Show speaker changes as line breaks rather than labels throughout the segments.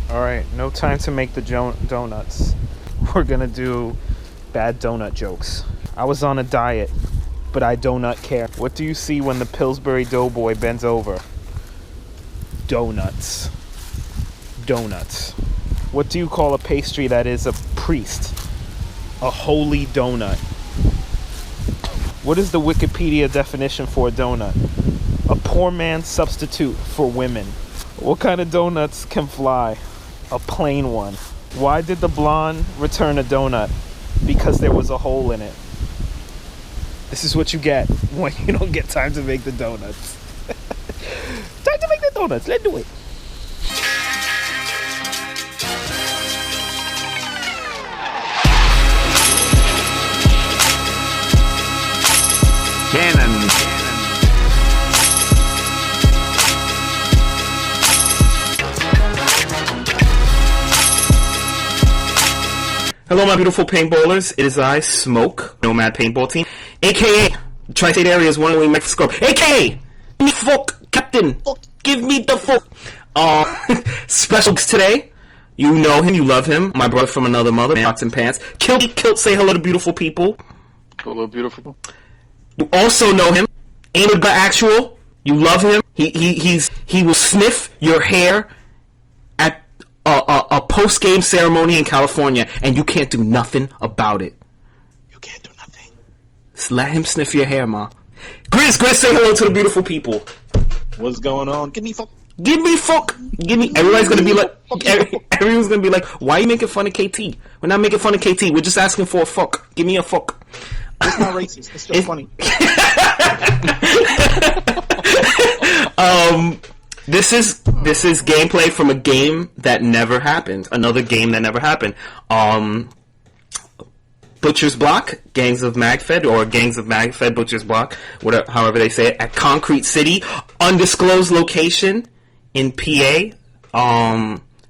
Alright, no time to make the donuts. We're gonna do bad donut jokes. I was on a diet, but I do not care. What do you see when the Pillsbury Doughboy bends over? Donuts. Donuts. What do you call a pastry that is a priest? A holy donut. What is the Wikipedia definition for a donut? A poor man's substitute for women. What kind of donuts can fly? A plain one. Why did the blonde return a donut? Because there was a hole in it. This is what you get when you don't get time to make the donuts. Time to make the donuts. Let's do it.
Cannon.
Hello, my beautiful paintballers. It is I, Smoke, Nomad Paintball Team, aka Tri-State Area's one and only Mexico, aka gimmefok, Captain. Give me the fuck. Special today. You know him, you love him. My brother from another mother, pots and pants. Kilt, say hello to beautiful people.
Hello, beautiful.
You also know him. Ain't it but actual? You love him. He will sniff your hair at a post-game ceremony in California, and you can't do nothing about it. You can't do nothing. Just let him sniff your hair, ma. Grizz, say hello to the beautiful people.
What's going on? Give me fuck.
Give me fuck. Give me. Everybody's gonna be like. Everyone's gonna be like, why are you making fun of KT? We're not making fun of KT. We're just asking for a fuck. Give me a fuck.
It's not racist. It's just funny.
This is gameplay from a game that never happened. Another game that never happened. Butcher's Block, Gangs of Magfed, or Gangs of Magfed, Butcher's Block, whatever, however they say it, at Concrete City, undisclosed location in PA.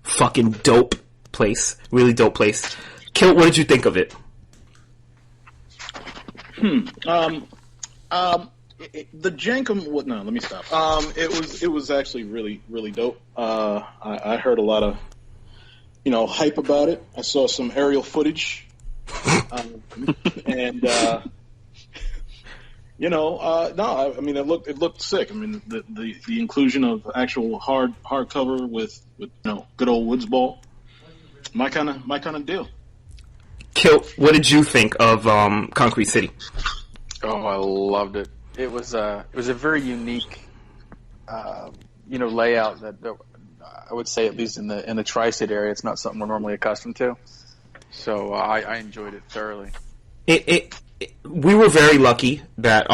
Fucking dope place, really dope place. Kilt, what did you think of it?
The Jankum. What? No, let me stop. It was actually really dope. I heard a lot of hype about it. I saw some aerial footage, and no, I mean it looked sick. I mean the inclusion of actual hardcover with good old woods ball. My kind of deal.
Kilt, what did you think of Concrete City?
Oh, I loved it. It was a very unique, layout that I would say, at least in the tri-state area, it's not something we're normally accustomed to. So I enjoyed it thoroughly.
We were very lucky that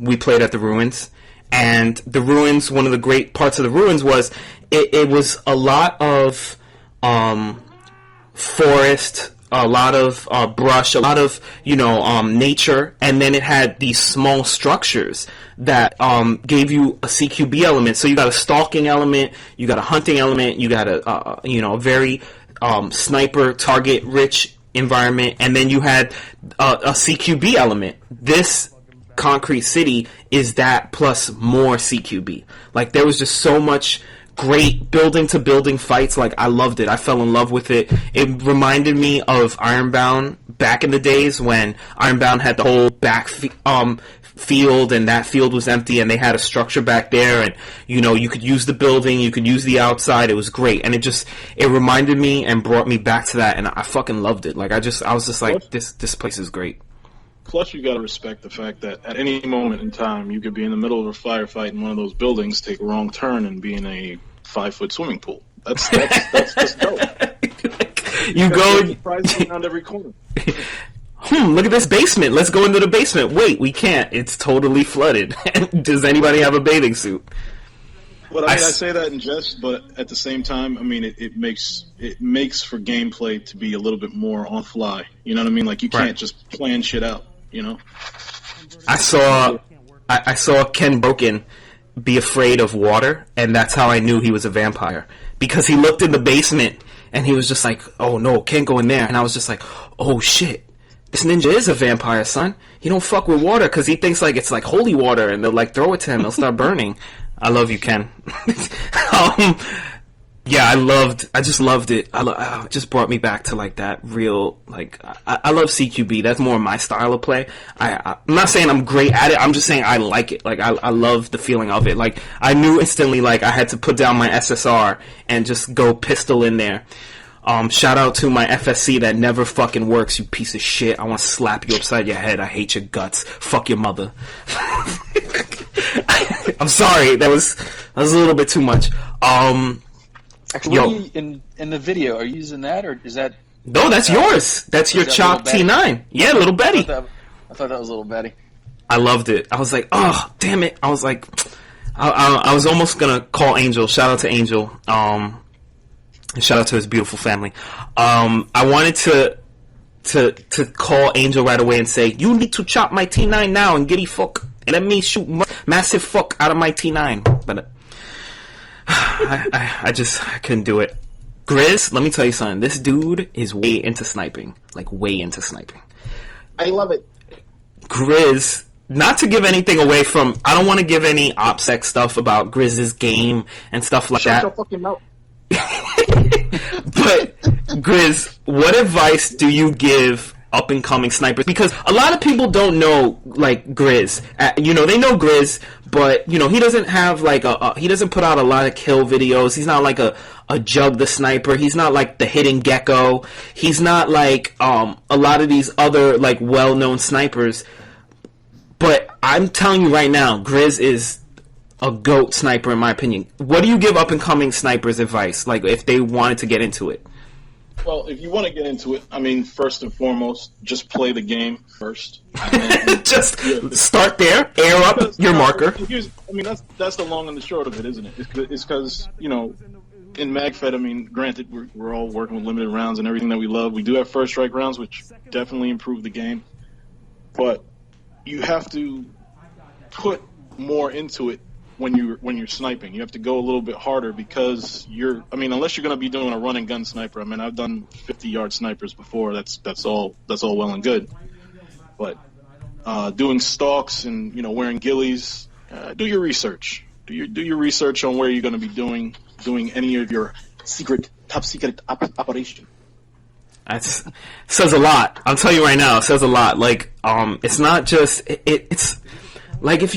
we played at the Ruins, and the Ruins. One of the great parts of the Ruins was it was a lot of forest. A lot of brush, a lot of nature, and then it had these small structures that gave you a CQB element. So you got a stalking element, you got a hunting element, you got a very sniper target rich environment, and then you had a CQB element. This Concrete City is that plus more CQB. Like there was just so much great building to building fights. Like I loved it. I fell in love with it. It reminded me of Ironbound back in the days when Ironbound had the whole back field, and that field was empty, and they had a structure back there, and you could use the building, you could use the outside. It was great, and it reminded me and brought me back to that, and I fucking loved it. Like I was just like, this place is great.
Plus, you got to respect the fact that at any moment in time, you could be in the middle of a firefight in one of those buildings, take a wrong turn, and be in a 5-foot swimming pool. That's just dope.
You go
surprising around every corner.
Look at this basement. Let's go into the basement. Wait, we can't. It's totally flooded. Does anybody have a bathing suit?
But I say that in jest, but at the same time, I mean, it makes for gameplay to be a little bit more on fly. You know what I mean? Like you can't just plan shit out. I
saw Ken Broken be afraid of water, and that's how I knew he was a vampire, because he looked in the basement and he was just like, oh no, can't go in there. And I was just like, oh shit, this ninja is a vampire, son. He don't fuck with water because he thinks like it's like holy water, and they'll like throw it to him, he'll start burning. I love you, Ken. Yeah, I just loved it. It just brought me back to like that real, like, I love CQB. That's more my style of play. I'm not saying I'm great at it. I'm just saying I like it. Like, I love the feeling of it. Like, I knew instantly, like, I had to put down my SSR and just go pistol in there. Shout out to my FSC that never fucking works, you piece of shit. I want to slap you upside your head. I hate your guts. Fuck your mother. I'm sorry. That was a little bit too much.
Actually, what are you, in the video, are you using that, or is that...
No, that's yours. That's your chopped T9. Yeah, Little Betty.
I thought that was Little Betty.
I loved it. I was like, oh, damn it. I was like... I was almost going to call Angel. Shout out to Angel. Shout out to his beautiful family. I wanted to call Angel right away and say, you need to chop my T9 now and giddy fuck. And let me shoot massive fuck out of my T9. But... I couldn't do it. Grizz, let me tell you something. This dude is way into sniping. Like, way into sniping.
I love it.
Grizz, not to give anything away from... I don't want to give any OPSEC stuff about Grizz's game and stuff like that.
Shut your fucking mouth.
But, Grizz, what advice do you give up-and-coming snipers? Because a lot of people don't know, like, Grizz. They know Grizz, but, he doesn't have, like, he doesn't put out a lot of kill videos. He's not like a Jug the Sniper. He's not like the Hidden Gecko. He's not like, a lot of these other, like, well-known snipers. But I'm telling you right now, Grizz is a GOAT sniper, in my opinion. What do you give up-and-coming snipers advice, like, if they wanted to get into it?
Well, if you want to get into it, I mean, first and foremost, just play the game first. And
just start there, air up your marker.
That's the long and the short of it, isn't it? It's because, in MagFed, I mean, granted, we're all working with limited rounds and everything that we love. We do have first strike rounds, which definitely improve the game. But you have to put more into it when you're sniping. You have to go a little bit harder because unless you're going to be doing a run and gun sniper. I mean, I've done 50-yard snipers before. That's all well and good. But doing stalks and wearing ghillies, do your research. Do your research on where you're going to be doing any of your top secret operation.
That says a lot. I'll tell you right now, it says a lot. Like, it's not just it's like y'all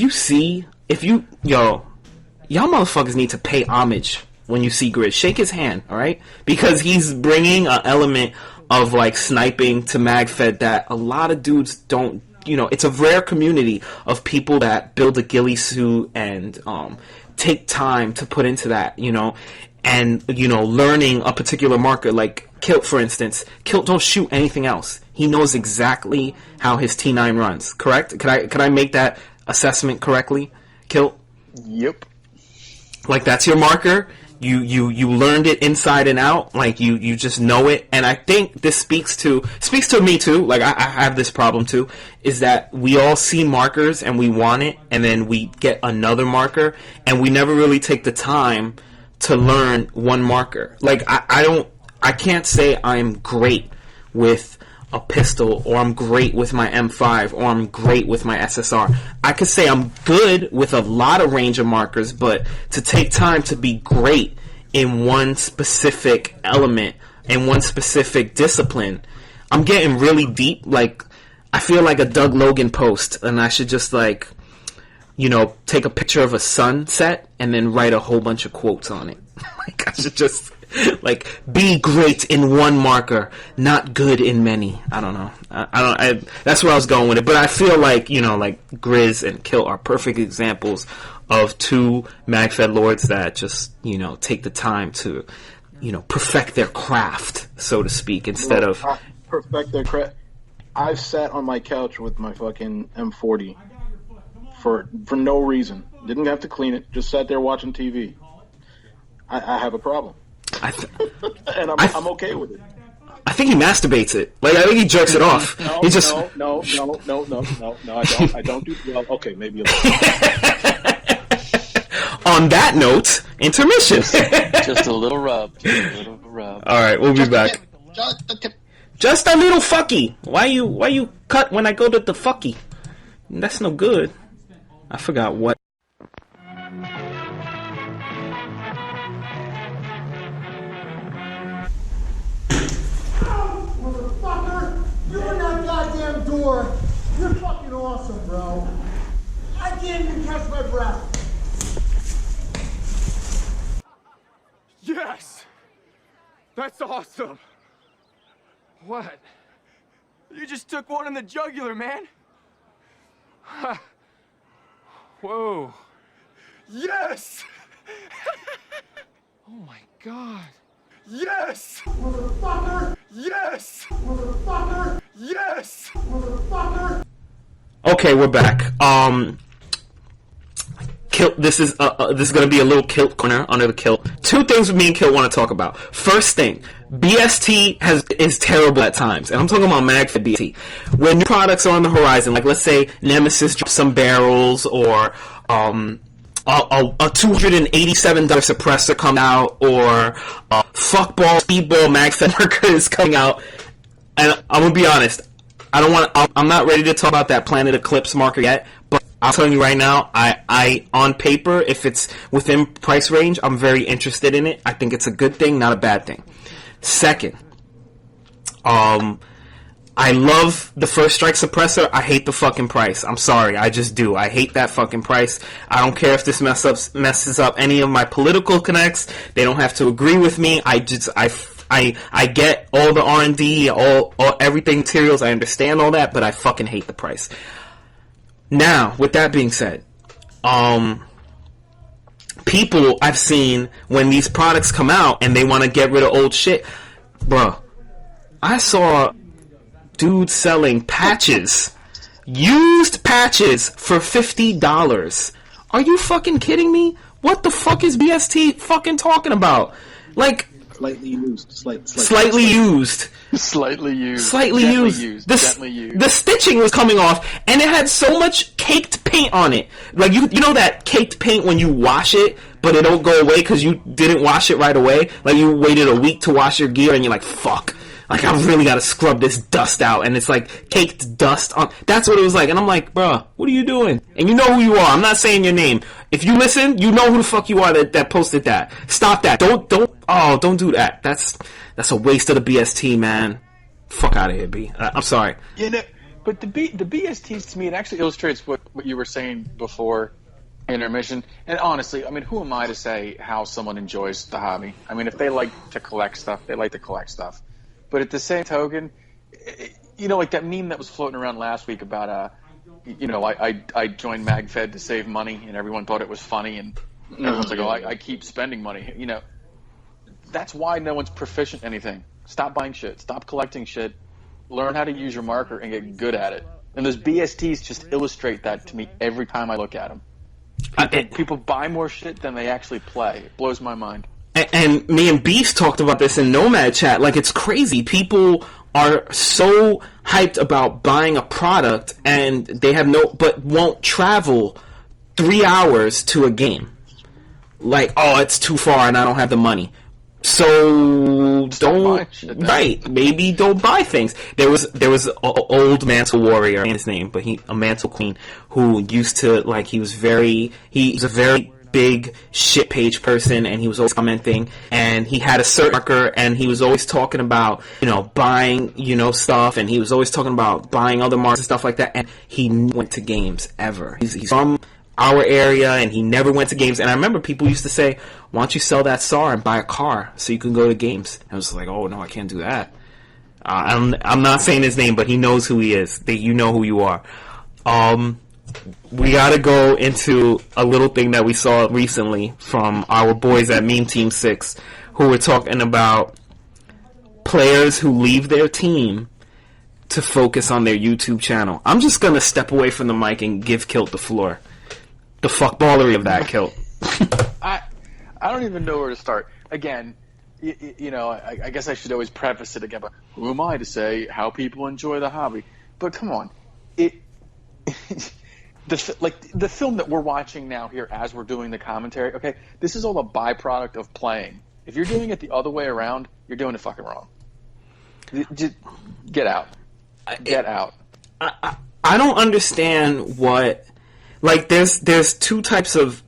motherfuckers need to pay homage when you see Grizz. Shake his hand, alright? Because he's bringing an element of, like, sniping to MagFed that a lot of dudes don't, it's a rare community of people that build a ghillie suit and, take time to put into that, and, learning a particular marker, like Kilt, for instance. Kilt don't shoot anything else. He knows exactly how his T9 runs, correct? Could I make that assessment correctly, Kilt?
Yep.
Like, that's your marker. You learned it inside and out. Like, you just know it. And I think this speaks to me too. Like, I have this problem too, is that we all see markers and we want it, and then we get another marker and we never really take the time to learn one marker. Like, I can't say I'm great with a pistol, or I'm great with my M5, or I'm great with my SSR. I could say I'm good with a lot of range of markers, but to take time to be great in one specific element, in one specific discipline, I'm getting really deep. Like, I feel like a Doug Logan post, and I should just, like, take a picture of a sunset and then write a whole bunch of quotes on it. Like, I should just... like, be great in one marker, not good in many. I don't know. That's where I was going with it. But I feel like, like Grizz and Kilt are perfect examples of two MagFed lords that just, take the time to, perfect their craft, so to speak, instead of...
Perfect their craft. I've sat on my couch with my fucking M40 for no reason. Didn't have to clean it. Just sat there watching TV. I have a problem. And I'm okay with it.
I think he masturbates it. Like, I think he jerks it off.
No,
he just...
no. I don't do well. Okay, maybe a little.
On that note, intermission.
Just a little rub.
All right, we'll be back. Just a little fucky. Why you cut when I go to the fucky? That's no good. I forgot what.
door. You're fucking awesome, bro. I can't even catch my breath.
Yes! That's awesome! What? You just took one in the jugular, man! Ha. Whoa. Yes! Oh my god. Yes!
Motherfucker!
Yes!
Motherfucker!
Yes!
Motherfucker!
Okay, we're back. Kilt, this is gonna be a little Kilt corner under the Kilt. Two things me and Kilt want to talk about. First thing, BST is terrible at times, and I'm talking about MagFed BST. When new products are on the horizon, like let's say Nemesis drops some barrels, or a $287 suppressor come out, or fuckball speedball MagFed marker is coming out, and I'm gonna be honest, I'm not ready to talk about that Planet Eclipse marker yet, but I'm telling you right now, I on paper, if it's within price range, I'm very interested in it. I think it's a good thing, not a bad thing. Second, I love the First Strike suppressor. I hate the fucking price. I'm sorry, I just do. I hate that fucking price. I don't care if this messes up any of my political connects. They don't have to agree with me. I get all the R&D, all everything materials. I understand all that, but I fucking hate the price. Now, with that being said, people I've seen when these products come out and they want to get rid of old shit, bruh, I saw dudes selling patches, used patches for $50. Are you fucking kidding me? What the fuck is BST fucking talking about? Like,
Slightly used.
Slightly used.
Slightly used.
Gently used. The stitching was coming off, and it had so much caked paint on it. Like, you know that caked paint when you wash it, but it don't go away because you didn't wash it right away? Like, you waited a week to wash your gear, and you're like, fuck. Like, I really gotta scrub this dust out, and it's like caked dust on. That's what it was like, and I'm like, bruh, what are you doing? And you know who you are. I'm not saying your name. If you listen, you know who the fuck you are that posted that. Stop that. Don't do that. That's a waste of the BST, man. Fuck out of here, B. I'm sorry.
You know, but the BSTs, to me, it actually illustrates what you were saying before intermission. And honestly, I mean, who am I to say how someone enjoys the hobby? I mean, if they like to collect stuff, they like to collect stuff. But at the same token, you know, like that meme that was floating around last week about, you know, I joined MagFed to save money, and everyone thought it was funny, and everyone's like, oh, I keep spending money. You know, that's why no one's proficient in anything. Stop buying shit. Stop collecting shit. Learn how to use your marker and get good at it. And those BSTs just illustrate that to me every time I look at them. People buy more shit than they actually play. It blows my mind.
And me and Beast talked about this in Nomad chat. Like, it's crazy. People are so hyped about buying a product, and they have but won't travel 3 hours to a game. Like, oh, it's too far and I don't have the money. So maybe don't buy things. There was an old mantle warrior, I his name, but a mantle queen who used to, like, he was a very big shit page person, and he was always commenting, and he had a certain marker, and he was always talking about, you know, buying, you know, stuff, and he was always talking about buying other markers and stuff like that, and he never went to games ever. He's from our area, and he never went to games. And I remember people used to say, why don't you sell that SAR and buy a car so you can go to games? And I was like, oh no, I can't do that. I'm not saying his name, but he knows who he is. You know who you are. We gotta go into a little thing that we saw recently from our boys at Meme Team 6, who were talking about players who leave their team to focus on their YouTube channel. I'm just gonna step away from the mic and give Kilt the floor. The fuckballery of that, Kilt.
I don't even know where to start. Again, you know, I guess I should always preface it again, but who am I to say how people enjoy the hobby? But come on, the film that we're watching now here as we're doing the commentary, okay, this is all a byproduct of playing. If you're doing it the other way around, you're doing it fucking wrong. Just get out. Get out.
I don't understand what... Like, there's two types of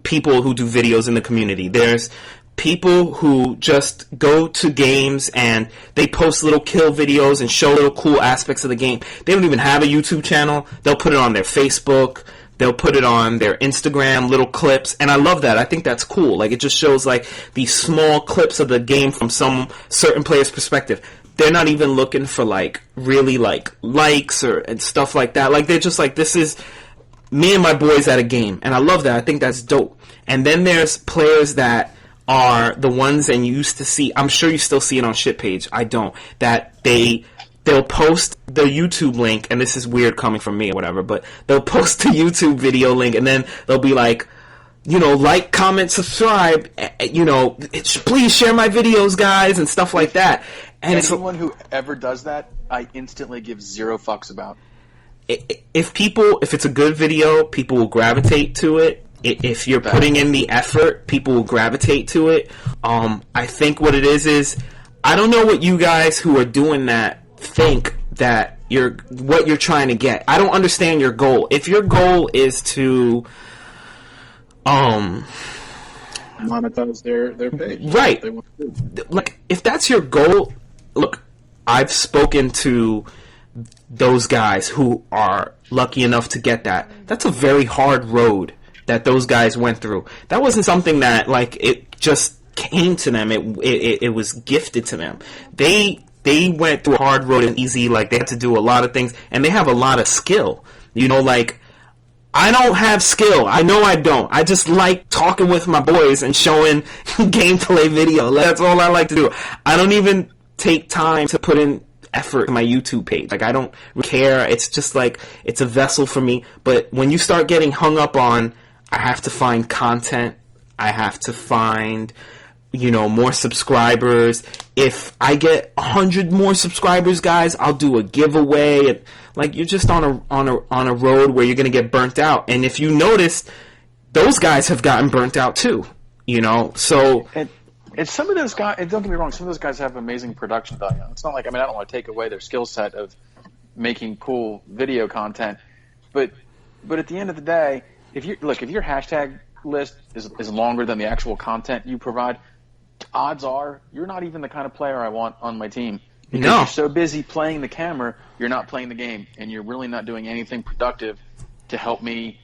people who do videos in the community. There's people who just go to games and they post little kill videos and show little cool aspects of the game. They don't even have a YouTube channel. They'll put it on their Facebook. They'll put it on their Instagram, little clips, and I love that. I think that's cool. Like, it just shows, like, these small clips of the game from some certain player's perspective. They're not even looking for, like, really, like, likes and stuff like that. Like, they're just like, this is me and my boys at a game, and I love that. I think that's dope. And then there's players that are the ones, and you used to see, I'm sure you still see it on Shitpage, I don't, that they'll post the YouTube link, and this is weird coming from me or whatever, but they'll post the YouTube video link, and then they'll be like, you know, like, comment, subscribe, you know, please share my videos, guys, and stuff like that. And
anyone who ever does that, I instantly give zero fucks about.
If it's a good video, people will gravitate to it. If you're putting in the effort, people will gravitate to it. I think what it is I don't know what you guys who are doing that think that what you're trying to get. I don't understand your goal. If your goal is to
monetize their page,
right? Like, if that's your goal, look, I've spoken to those guys who are lucky enough to get that. That's a very hard road that those guys went through. That wasn't something that, like, it just came to them. It was gifted to them. They went through a hard road and easy. Like, they had to do a lot of things, and they have a lot of skill. You know, like, I don't have skill. I know I don't. I just like talking with my boys and showing gameplay video. That's all I like to do. I don't even take time to put in effort in my YouTube page. Like, I don't care. It's just like, it's a vessel for me. But when you start getting hung up on, I have to find content, I have to find, you know, more subscribers. If I get 100 more subscribers, guys, I'll do a giveaway. And, like, you're just on a road where you're gonna get burnt out. And if you notice, those guys have gotten burnt out too. You know, so.
And some of those guys, and don't get me wrong, some of those guys have amazing production value. It's not like, I mean, I don't want to take away their skill set of making cool video content, but at the end of the day, if your hashtag list is longer than the actual content you provide, odds are you're not even the kind of player I want on my team. Because you're so busy playing the camera, you're not playing the game, and you're really not doing anything productive to help me,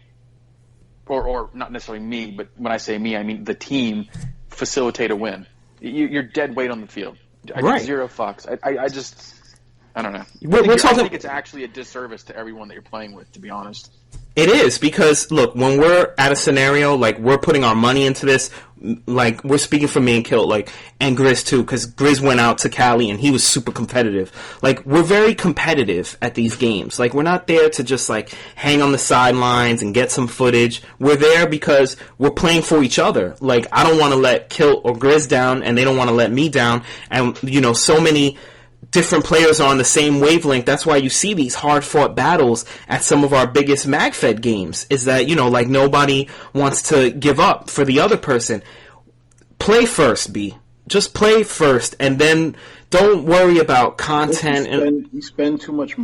or not necessarily me, but when I say me, I mean the team, facilitate a win. You're dead weight on the field. I give zero fucks. I don't know. I think it's actually a disservice to everyone that you're playing with, to be honest.
It is, because, look, when we're at a scenario, like, we're putting our money into this, like, we're speaking for me and Kilt, like, and Grizz too, because Grizz went out to Cali and he was super competitive. Like, we're very competitive at these games. Like, we're not there to just, like, hang on the sidelines and get some footage. We're there because we're playing for each other. Like, I don't want to let Kilt or Grizz down, and they don't want to let me down. And, you know, so many different players are on the same wavelength. That's why you see these hard-fought battles at some of our biggest MagFed games, is that, you know, like, nobody wants to give up for the other person. Play first, B. Just play first, and then don't worry about content.
We spend too much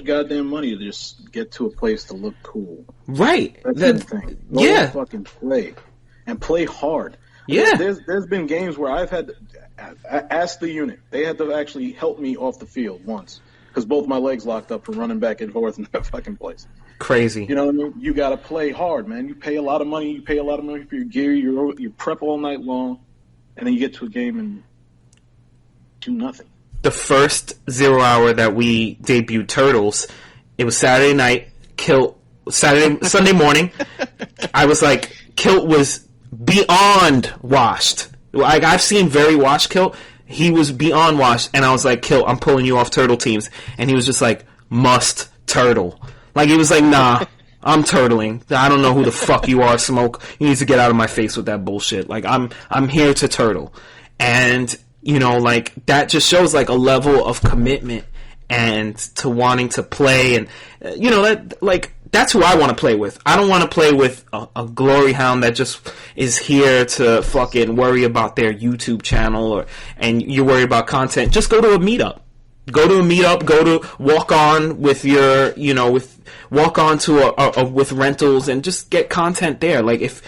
goddamn money to just get to a place to look cool.
Right.
That's the thing. Go fucking play. And play hard.
Yeah.
There's been games where I've had ask the unit. They had to actually help me off the field once because both my legs locked up from running back and forth in that fucking place.
Crazy.
You know what I mean? You got to play hard, man. You pay a lot of money. You pay a lot of money for your gear. You prep all night long, and then you get to a game and do nothing.
The first 0 hour that we debuted Turtles, it was Saturday night. Sunday morning. I was like, Kilt was beyond washed. Like, I've seen very washed Kilt. He was beyond washed, and I was like, Kilt, I'm pulling you off turtle teams. And he was just like, must turtle. Like, he was like, nah, I'm turtling. I don't know who the fuck you are, Smoke. You need to get out of my face with that bullshit. Like, I'm here to turtle. And, you know, like, that just shows, like, a level of commitment and to wanting to play. And, you know, that, like, that's who I want to play with. I don't want to play with a glory hound that just is here to fucking worry about their YouTube channel and you're worried about content. Just go to a meetup. Go to a meetup. Go to walk on with your, you know, walk on to with rentals and just get content there. Like, if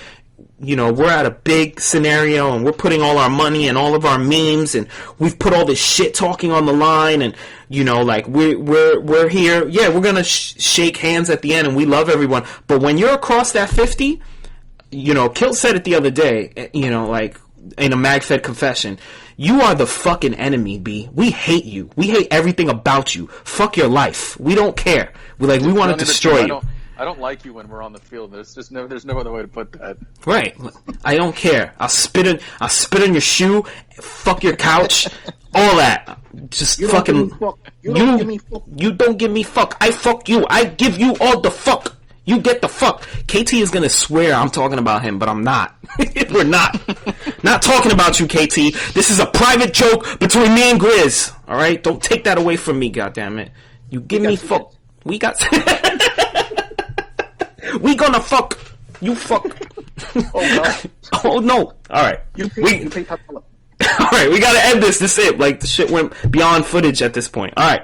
you know, we're at a big scenario and we're putting all our money and all of our memes and we've put all this shit talking on the line and, you know, like we're here. Yeah, we're going to shake hands at the end and we love everyone. But when you're across that 50, you know, Kilt said it the other day, you know, like in a MagFed confession, you are the fucking enemy, B. We hate you. We hate everything about you. Fuck your life. We don't care. We want to destroy you.
I don't like you when we're on the field. There's no other way to put that.
Right. I don't care. I'll spit on your shoe, fuck your couch, all that. Just
You
fucking
don't give me fuck.
You don't give me fuck. I fuck you. I give you all the fuck. You get the fuck. KT is gonna swear I'm talking about him, but I'm not. We're not. Not talking about you, KT. This is a private joke between me and Grizz. Alright? Don't take that away from me, goddammit. You give me fuck. We got we gonna fuck. You fuck.
Oh God.
Oh no. Alright.
You pay top dollar.
Alright, we gotta end this. This is it. Like, the shit went beyond footage at this point. Alright.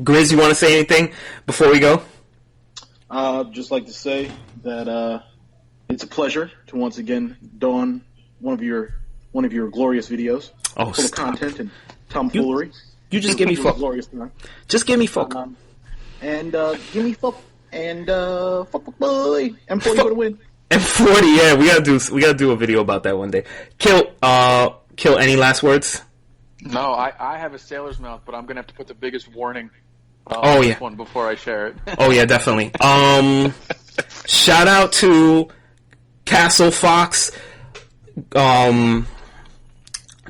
Grizz, you want to say anything before we go?
Just like to say that it's a pleasure to once again don one of your glorious videos
Oh,
full of
stop.
content and tomfoolery.
You just give me
It was a
fuck.
glorious time.
Just give me fuck.
And give me fuck and fuck boy. M4 you gonna win.
M40, yeah, we gotta do a video about that one day. Kilt, any last words?
No, I have a sailor's mouth, but I'm gonna have to put the biggest warning.
Oh,
on
yeah.
this one before I share it.
Oh yeah, definitely. Shout out to Castle Fox,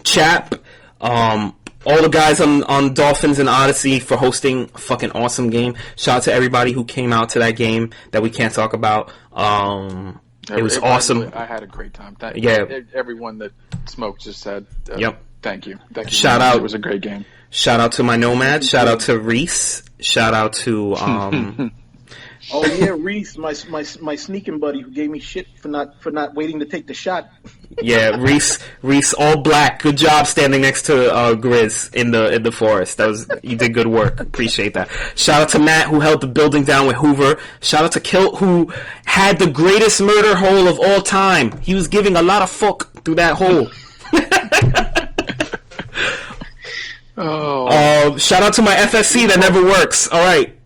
Chap, all the guys on Dolphins and Odyssey for hosting a fucking awesome game. Shout out to everybody who came out to that game that we can't talk about. It was awesome.
I had a great time.
Yeah.
Everyone that smoked just said.
Yep.
Thank you.
Shout out.
It was a great game.
Shout out to my Nomads. Shout out to Reese. Shout out to
Oh yeah, Reese, my sneaking buddy who gave me shit for not waiting to take the shot.
yeah, Reese, all black. Good job standing next to Grizz in the forest. You did good work. Appreciate that. Shout out to Matt who held the building down with Hoover. Shout out to Kilt who had the greatest murder hole of all time. He was giving a lot of fuck through that hole. Shout out to my FSC that never works. All right.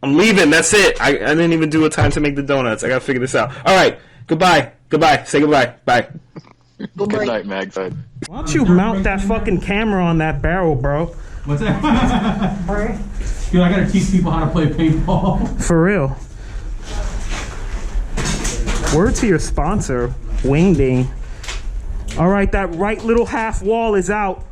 I'm leaving. That's it. I didn't even do a time to make the donuts. I gotta figure this out. All right. Goodbye. Say goodbye. Bye.
Good night, Magfed.
Why don't you mount that fucking camera on that barrel, bro?
What's that? Dude, I gotta teach people how to play paintball.
For real. Word to your sponsor, Wing Ding. All right, that right little half wall is out.